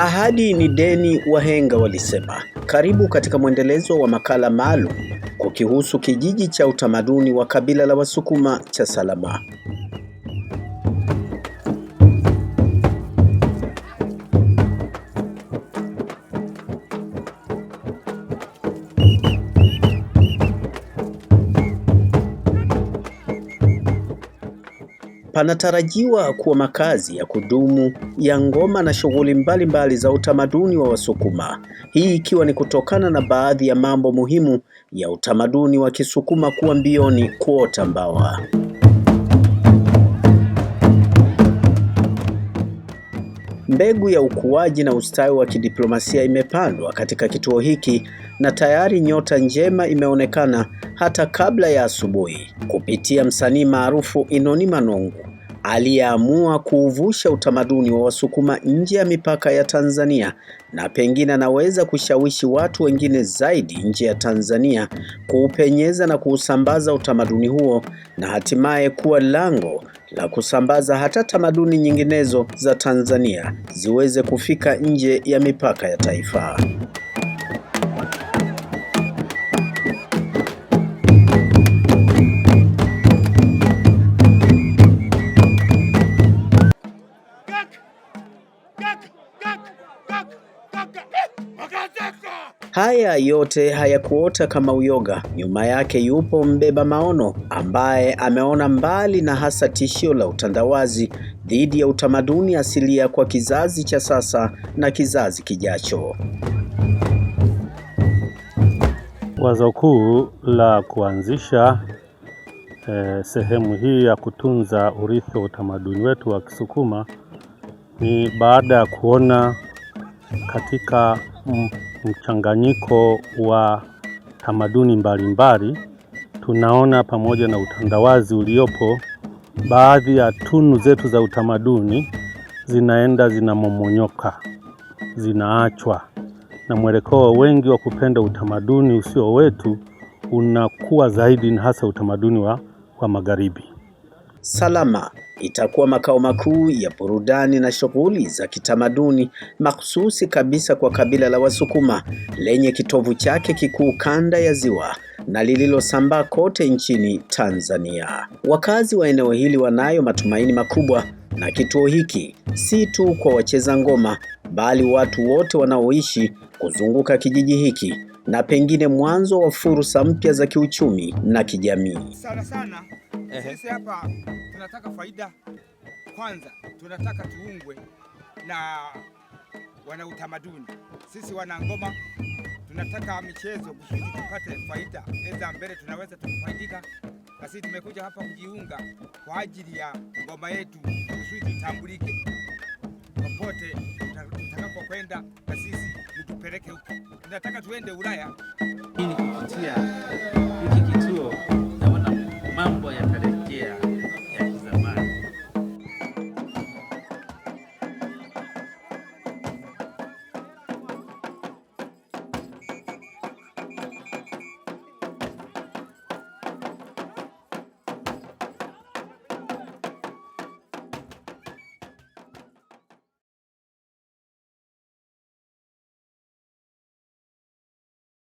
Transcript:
Ahadi ni deni, wahenga walisema. Karibu katika mwendelezo wa makala maalum kukihusu kijiji cha utamaduni wa kabila la Wasukuma cha Salama. Panatarajiwa kuwa makazi ya kudumu ya ngoma na shughuli mbalimbali za utamaduni wa Wasukuma. Hii ikiwa ni kutokana na baadhi ya mambo muhimu ya utamaduni wa Kisukuma kuwa mbioni kuota mbawa. Mbegu ya ukuaji na ustawi wa kidiplomasia imepandwa katika kituo hiki na tayari nyota njema imeonekana hata kabla ya asubuhi kupitia msanii maarufu Inoni Manongu aliyeamua kuuvusha utamaduni wa Wasukuma nje ya mipaka ya Tanzania, na pengine anaweza kushawishi watu wengine zaidi nje ya Tanzania kuupenyeza na kuusambaza utamaduni huo, na hatimaye kuwa lango la kusambaza hata tamaduni nyinginezo za Tanzania ziweze kufika nje ya mipaka ya taifa. Haya yote hayakuota kama uyoga. Nyuma yake yupo mbeba maono ambaye ameona mbali na hasa tishio la utandawazi dhidi ya utamaduni asilia kwa kizazi cha sasa na kizazi kijacho. Wazo kuu la kuanzisha sehemu hii ya kutunza urithi wa utamaduni wetu wa Kisukuma ni baada ya kuona katika mchanganyiko wa tamaduni mbalimbali, tunaona pamoja na utandawazi uliopo, baadhi ya tunu zetu za utamaduni zinaenda zinamomonyoka, zinaachwa, na mwelekeo wengi wa kupenda utamaduni usio wetu unakuwa zaidi na hasa utamaduni wa magharibi. Salama itakuwa makao makuu ya burudani na shughuli za kitamaduni mahususi kabisa kwa kabila la Wasukuma lenye kitovu chake kikuu kanda ya Ziwa na lililosambaa kote nchini Tanzania. Wakazi wa eneo hili wanayo matumaini makubwa na kituo hiki, si tu kwa wacheza ngoma bali watu wote wanaoishi kuzunguka kijiji hiki, na pengine mwanzo wa fursa mpya za kiuchumi na kijamii. Sana. Sisi hapa tunataka faida kwanza, tunataka tuungwe na wana utamaduni. Sisi wana ngoma tunataka michezo kusudi tupate faida. Eza mbele tunaweza tukufaidika. Basi tumekuja hapa kujiunga kwa ajili ya ngoma yetu kusudi tutambulike. Popote tutakapokwenda na sisi mtupeleke huko. Tunataka tuende Ulaya ili kupitia